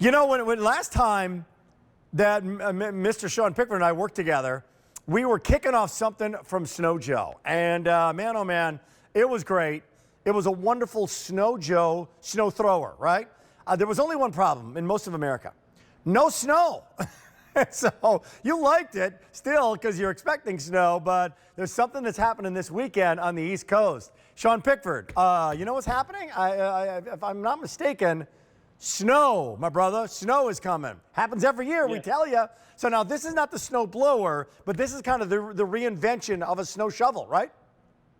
You know, when last time that Mr. Sean Pickford and I worked together, we were kicking off something from Snow Joe. And man, oh man, it was great. It was a wonderful Snow Joe snow thrower, right? There was only one problem in most of America. No snow. So you liked it still because you're expecting snow, but there's something that's happening this weekend on the East Coast. Sean Pickford, you know what's happening? If I'm not mistaken, snow, my brother, snow is coming. Happens every year, we tell you. So now this is not the snow blower, but this is kind of the reinvention of a snow shovel, right?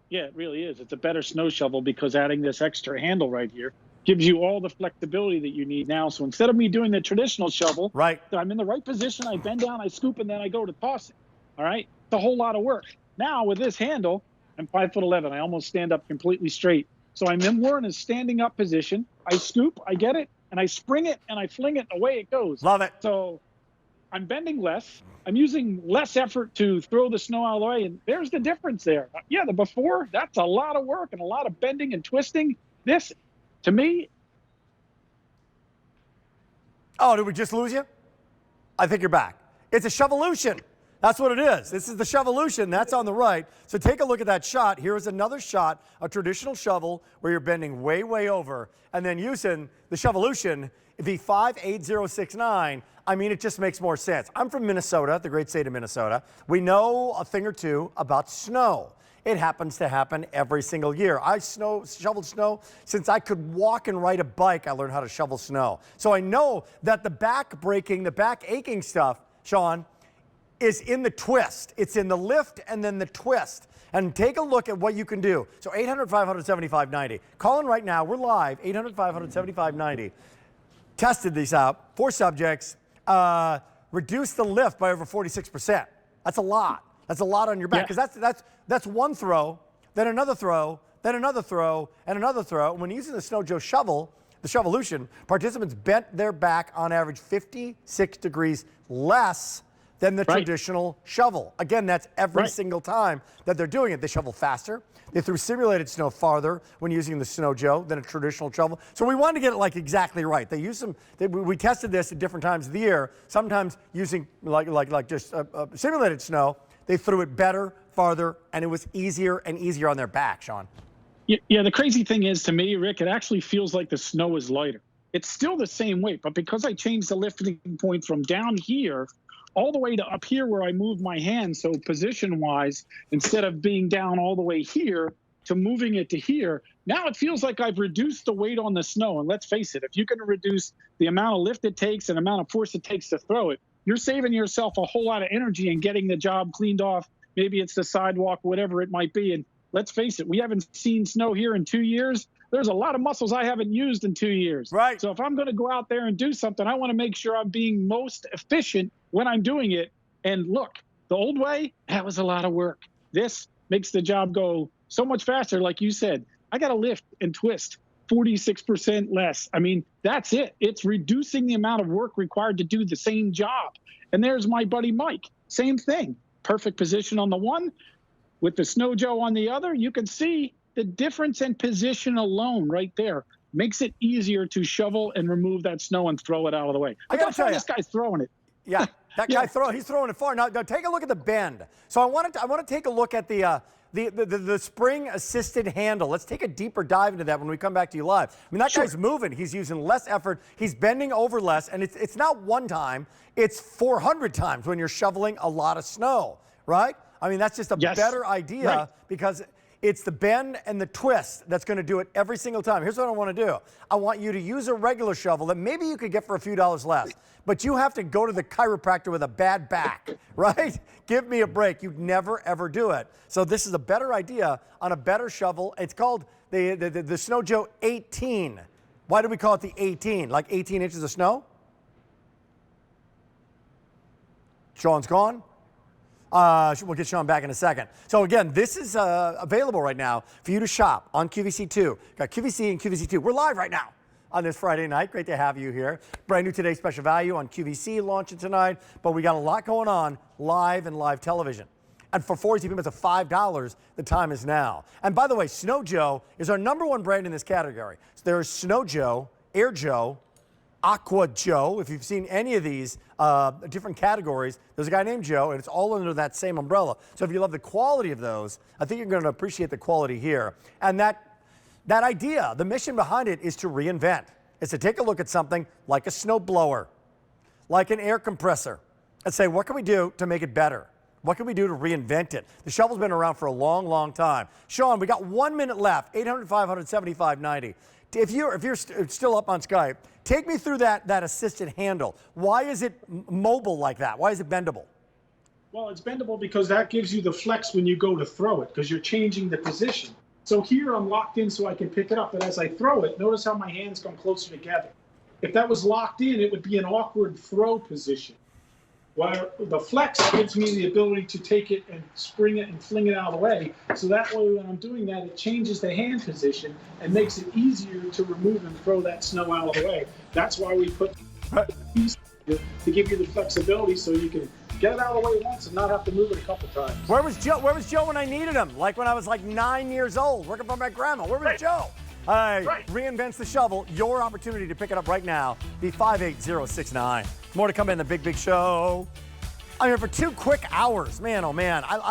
Yeah, it really is. It's a better snow shovel because adding this extra handle right here gives you all the flexibility that you need now. So instead of me doing the traditional shovel, right, I'm in the right position, I bend down, I scoop, and then I go to toss it. All right? It's a whole lot of work. Now with this handle, I'm 5'11". I almost stand up completely straight. So I'm more in a standing up position. I scoop, I get it, and I spring it, and I fling it, and away it goes. Love it. So I'm bending less. I'm using less effort to throw the snow out of the way, and there's the difference there. Yeah, the before, that's a lot of work and a lot of bending and twisting. This, to me... Oh, did we just lose you? I think you're back. It's a shovolution. That's what it is. This is the shovolution. That's on the right. So take a look at that shot. Here is another shot, a traditional shovel where you're bending way, way over, and then using the shovolution, the 58069. I mean, it just makes more sense. I'm from Minnesota, the great state of Minnesota. We know a thing or two about snow. It happens to happen every single year. I shoveled snow since I could walk and ride a bike. I learned how to shovel snow. So I know that the back breaking, the back aching stuff, Sean, is in the twist. It's in the lift and then the twist. And take a look at what you can do. So 800-500-7590. Call in right now. We're live, 800-500-7590. Tested these out. 4 subjects. Reduced the lift by over 46%. That's a lot. That's a lot on your back because that's one throw, then another throw, then another throw, and another throw. And when using the Snow Joe shovel, the shovolution, participants bent their back on average 56 degrees less than the traditional shovel. Again, that's every single time that they're doing it. They shovel faster. They threw simulated snow farther when using the Snow Joe than a traditional shovel. So we wanted to get it like exactly right. They use some. We tested this at different times of the year. Sometimes using like just simulated snow, they threw it better, farther, and it was easier and easier on their back, Sean. Yeah, the crazy thing is, to me, Rick, it actually feels like the snow is lighter. It's still the same weight, but because I changed the lifting point from down here all the way to up here where I move my hand, so position-wise, instead of being down all the way here to moving it to here, now it feels like I've reduced the weight on the snow. And let's face it, if you can reduce the amount of lift it takes and amount of force it takes to throw it, you're saving yourself a whole lot of energy and getting the job cleaned off. Maybe it's the sidewalk, whatever it might be. And let's face it, we haven't seen snow here in 2 years. There's a lot of muscles I haven't used in 2 years. Right. So if I'm going to go out there and do something, I want to make sure I'm being most efficient when I'm doing it. And look, the old way, that was a lot of work. This makes the job go so much faster. Like you said, I got to lift and twist 46% less. I mean, that's it. It's reducing the amount of work required to do the same job. And there's my buddy Mike. Same thing. Perfect position on the one with the Snow Joe on the other. You can see the difference in position alone right there makes it easier to shovel and remove that snow and throw it out of the way. I gotta tell you, this guy's throwing it. Yeah, that guy he's throwing it far. Now take a look at the bend. So I want to take a look at the spring assisted handle. Let's take a deeper dive into that when we come back to you live. I mean, that guy's moving. He's using less effort. He's bending over less, and it's not one time. It's 400 times when you're shoveling a lot of snow, right? I mean, that's just a better idea because it's the bend and the twist that's going to do it every single time. Here's what I want to do. I want you to use a regular shovel that maybe you could get for a few dollars less, but you have to go to the chiropractor with a bad back, right? Give me a break. You'd never, ever do it. So this is a better idea on a better shovel. It's called the Snow Joe 18. Why do we call it the 18? Like 18 inches of snow? Sean's gone. We'll get Sean back in a second. So again, this is available right now for you to shop on QVC2. Got QVC and QVC2. We're live right now on this Friday night. Great to have you here. Brand new Today Special Value on QVC launching tonight. But we got a lot going on live and live television. And for 40 payments of $5, the time is now. And by the way, Snow Joe is our #1 brand in this category. So there's Snow Joe, Air Joe, Aqua Joe. If you've seen any of these different categories, there's a guy named Joe, and it's all under that same umbrella. So if you love the quality of those, I think you're going to appreciate the quality here. And that idea, the mission behind it is to reinvent. It's to take a look at something like a snow blower, like an air compressor, and say, what can we do to make it better? What can we do to reinvent it? The shovel's been around for a long, long time. Sean, we got 1 minute left, 800-500-7590. If you're still up on Skype, take me through that assisted handle. Why is it mobile like that? Why is it bendable? Well, it's bendable because that gives you the flex when you go to throw it, because you're changing the position. So here I'm locked in so I can pick it up, but as I throw it, notice how my hands come closer together. If that was locked in, it would be an awkward throw position. While the flex gives me the ability to take it and spring it and fling it out of the way. So that way when I'm doing that, it changes the hand position and makes it easier to remove and throw that snow out of the way. That's why we put these to give you the flexibility so you can get it out of the way once and not have to move it a couple times. Where was Joe when I needed him? Like when I was like 9 years old, working for my grandma. Where was Joe? Reinvents the shovel. Your opportunity to pick it up right now. Be 58069. More to come in the Big Show. I'm here for 2 quick hours. Man, oh man. I